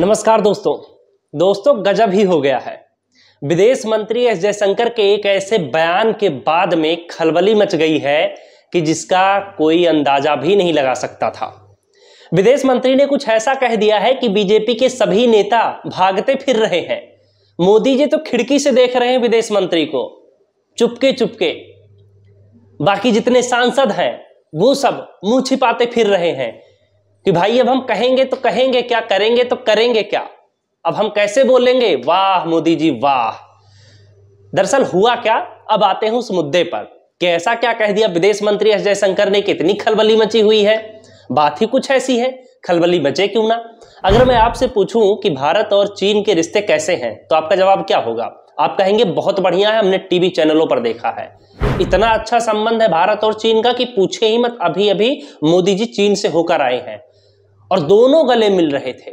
नमस्कार दोस्तों गजब ही हो गया है। विदेश मंत्री एस जयशंकर के एक ऐसे बयान के बाद में खलबली मच गई है कि जिसका कोई अंदाजा भी नहीं लगा सकता था। विदेश मंत्री ने कुछ ऐसा कह दिया है कि बीजेपी के सभी नेता भागते फिर रहे हैं। मोदी जी तो खिड़की से देख रहे हैं विदेश मंत्री को, चुपके चुपके। बाकी जितने सांसद हैं वो सब मुंह छिपाते फिर रहे हैं कि भाई अब हम कहेंगे तो कहेंगे क्या, करेंगे तो करेंगे क्या, अब हम कैसे बोलेंगे। वाह मोदी जी वाह। दरअसल हुआ क्या, अब आते हैं उस मुद्दे पर कि ऐसा क्या कह दिया विदेश मंत्री एस जयशंकर ने, कितनी खलबली मची हुई है। बात ही कुछ ऐसी है, खलबली मचे क्यों ना। अगर मैं आपसे पूछूं कि भारत और चीन के रिश्ते कैसे हैं तो आपका जवाब क्या होगा? आप कहेंगे बहुत बढ़िया है, हमने टीवी चैनलों पर देखा है, इतना अच्छा संबंध है भारत और चीन का कि पूछे ही मत। अभी अभी मोदी जी चीन से होकर आए हैं और दोनों गले मिल रहे थे।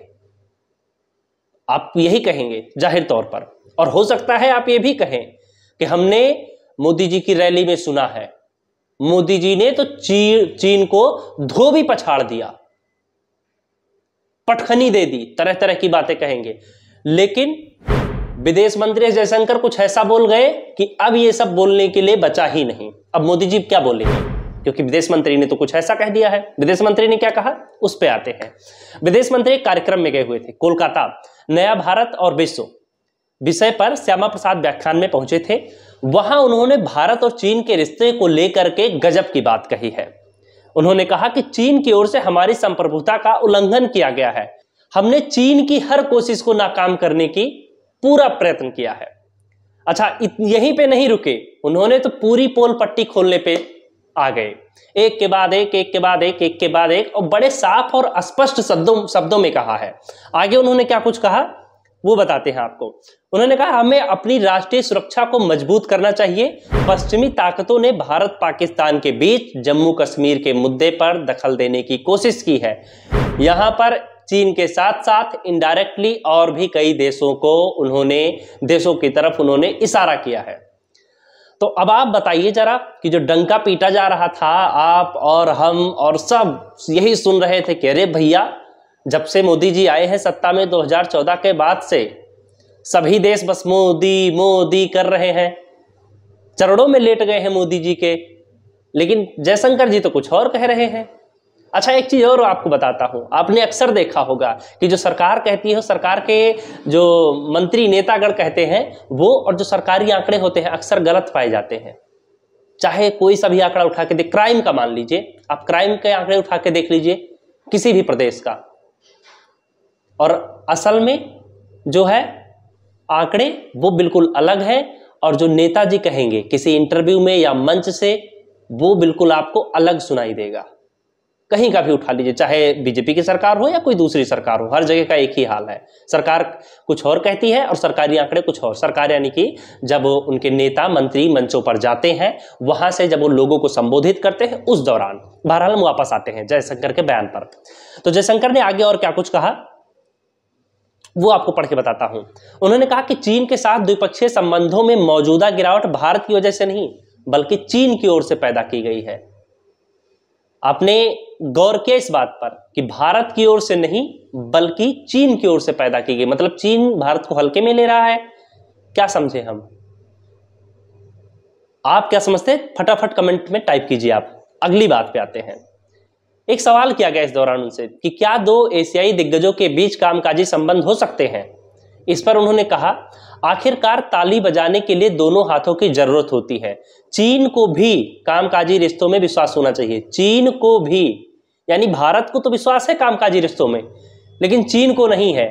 आप यही कहेंगे जाहिर तौर पर, और हो सकता है आप ये भी कहें कि हमने मोदी जी की रैली में सुना है, मोदी जी ने तो चीन को धो भी पछाड़ दिया, पटखनी दे दी, तरह तरह की बातें कहेंगे। लेकिन विदेश मंत्री जयशंकर कुछ ऐसा बोल गए कि अब ये सब बोलने के लिए बचा ही नहीं। अब मोदी जी क्या बोलेंगे, क्योंकि विदेश मंत्री ने तो कुछ ऐसा कह दिया है। विदेश मंत्री ने क्या कहा उस पे आते हैं। विदेश मंत्री एक कार्यक्रम में गए हुए थे कोलकाता, नया भारत और विश्व विषय पर श्यामा प्रसाद व्याख्यान में पहुंचे थे। वहां उन्होंने भारत और चीन के रिश्ते को लेकर के गजब की बात कही है। उन्होंने कहा कि चीन की ओर से हमारी संप्रभुता का उल्लंघन किया गया है, हमने चीन की हर कोशिश को नाकाम करने की पूरा प्रयत्न किया है। अच्छा, यहीं पे नहीं रुके, उन्होंने तो पूरी पोल पट्टी खोलने पे आ गए, एक के बाद एक, एक के बाद एक, एक के बाद एक, और बड़े साफ और स्पष्ट शब्दों में कहा है। आगे उन्होंने क्या कुछ कहा वो बताते हैं आपको। उन्होंने कहा हमें अपनी राष्ट्रीय सुरक्षा को मजबूत करना चाहिए। पश्चिमी ताकतों ने भारत पाकिस्तान के बीच जम्मू कश्मीर के मुद्दे पर दखल देने की कोशिश की है। यहां पर चीन के साथ साथ इनडायरेक्टली और भी कई देशों की तरफ उन्होंने इशारा किया है। तो अब आप बताइए जरा कि जो डंका पीटा जा रहा था, आप और हम और सब यही सुन रहे थे कि अरे भैया, जब से मोदी जी आए हैं सत्ता में 2014 के बाद से सभी देश बस मोदी मोदी कर रहे हैं, चरणों में लेट गए हैं मोदी जी के। लेकिन जयशंकर जी तो कुछ और कह रहे हैं। अच्छा, एक चीज और आपको बताता हूं, आपने अक्सर देखा होगा कि जो सरकार कहती है, सरकार के जो मंत्री नेतागण कहते हैं वो, और जो सरकारी आंकड़े होते हैं अक्सर गलत पाए जाते हैं। चाहे कोई सा भी आंकड़ा उठा के देख, क्राइम का मान लीजिए, आप क्राइम के आंकड़े उठा के देख लीजिए किसी भी प्रदेश का, और असल में जो है आंकड़े वो बिल्कुल अलग है, और जो नेताजी कहेंगे किसी इंटरव्यू में या मंच से वो बिल्कुल आपको अलग सुनाई देगा। कहीं का भी उठा लीजिए, चाहे बीजेपी की सरकार हो या कोई दूसरी सरकार हो, हर जगह का एक ही हाल है। सरकार कुछ और कहती है और सरकारी आंकड़े कुछ और। सरकार यानी कि जब उनके नेता मंत्री मंचों पर जाते हैं, वहां से जब वो लोगों को संबोधित करते हैं उस दौरान। बहरहाल हम वापस आते हैं जयशंकर के बयान पर। तो जयशंकर ने आगे और क्या कुछ कहा वो आपको पढ़ के बताता हूं। उन्होंने कहा कि चीन के साथ द्विपक्षीय संबंधों में मौजूदा गिरावट भारत की वजह से नहीं बल्कि चीन की ओर से पैदा की गई है। आपने गौर किया इस बात पर कि भारत की ओर से नहीं बल्कि चीन की ओर से पैदा की गई, मतलब चीन भारत को हल्के में ले रहा है। क्या समझे हम? आप क्या समझते हैं? फटाफट कमेंट में टाइप कीजिए आप। अगली बात पे आते हैं। एक सवाल किया गया इस दौरान उनसे कि क्या दो एशियाई दिग्गजों के बीच कामकाजी संबंध हो सकते हैं। इस पर उन्होंने कहा आखिरकार ताली बजाने के लिए दोनों हाथों की जरूरत होती है। चीन को भी कामकाजी रिश्तों में विश्वास होना चाहिए। चीन को भी, यानी भारत को तो विश्वास है कामकाजी रिश्तों में, लेकिन चीन को नहीं है।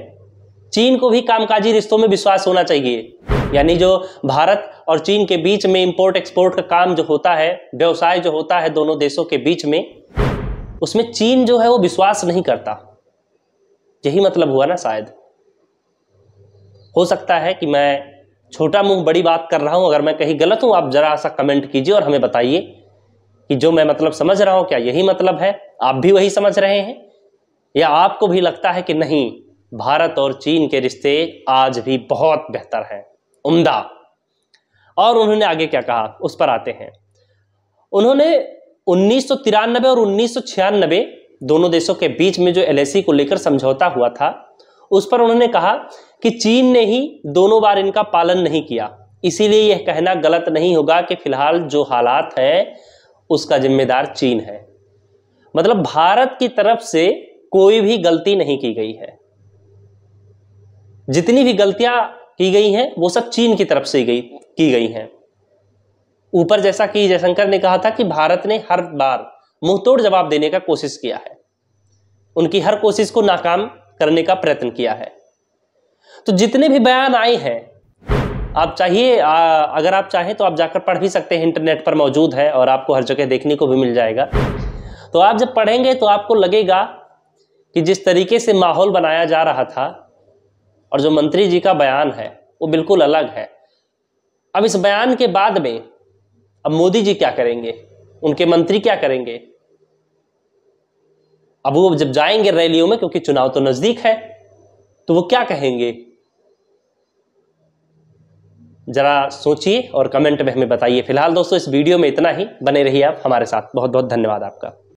चीन को भी कामकाजी रिश्तों में विश्वास होना चाहिए। यानी जो भारत और चीन के बीच में इंपोर्ट एक्सपोर्ट का काम जो होता है, व्यवसाय जो होता है दोनों देशों के बीच में, उसमें चीन जो है वो विश्वास नहीं करता। यही मतलब हुआ ना शायद। हो सकता है कि मैं छोटा मुंह बड़ी बात कर रहा हूं। अगर मैं कहीं गलत हूं आप जरा सा कमेंट कीजिए और हमें बताइए कि जो मैं मतलब समझ रहा हूं क्या यही मतलब है, आप भी वही समझ रहे हैं, या आपको भी लगता है कि नहीं भारत और चीन के रिश्ते आज भी बहुत बेहतर हैं, उम्दा। और उन्होंने आगे क्या कहा उस पर आते हैं। उन्होंने 1993 और 1996 दोनों देशों के बीच में जो LAC को लेकर समझौता हुआ था उस पर उन्होंने कहा कि चीन ने ही दोनों बार इनका पालन नहीं किया, इसीलिए यह कहना गलत नहीं होगा कि फिलहाल जो हालात हैं उसका जिम्मेदार चीन है। मतलब भारत की तरफ से कोई भी गलती नहीं की गई है, जितनी भी गलतियां की गई हैं वो सब चीन की तरफ से की गई हैं। ऊपर जैसा कि जयशंकर ने कहा था कि भारत ने हर बार मुंहतोड़ जवाब देने का कोशिश किया है, उनकी हर कोशिश को नाकाम करने का प्रयत्न किया है। तो जितने भी बयान आए हैं, आप चाहिए अगर आप चाहें तो आप जाकर पढ़ भी सकते हैं, इंटरनेट पर मौजूद है और आपको हर जगह देखने को भी मिल जाएगा। तो आप जब पढ़ेंगे तो आपको लगेगा कि जिस तरीके से माहौल बनाया जा रहा था और जो मंत्री जी का बयान है वो बिल्कुल अलग है। अब इस बयान के बाद में अब मोदी जी क्या करेंगे, उनके मंत्री क्या करेंगे? अब वो जब जाएंगे रैलियों में, क्योंकि चुनाव तो नजदीक है, तो वो क्या कहेंगे? जरा सोचिए और कमेंट में हमें बताइए। फिलहाल दोस्तों इस वीडियो में इतना ही, बने रहिए आप हमारे साथ। बहुत बहुत धन्यवाद आपका।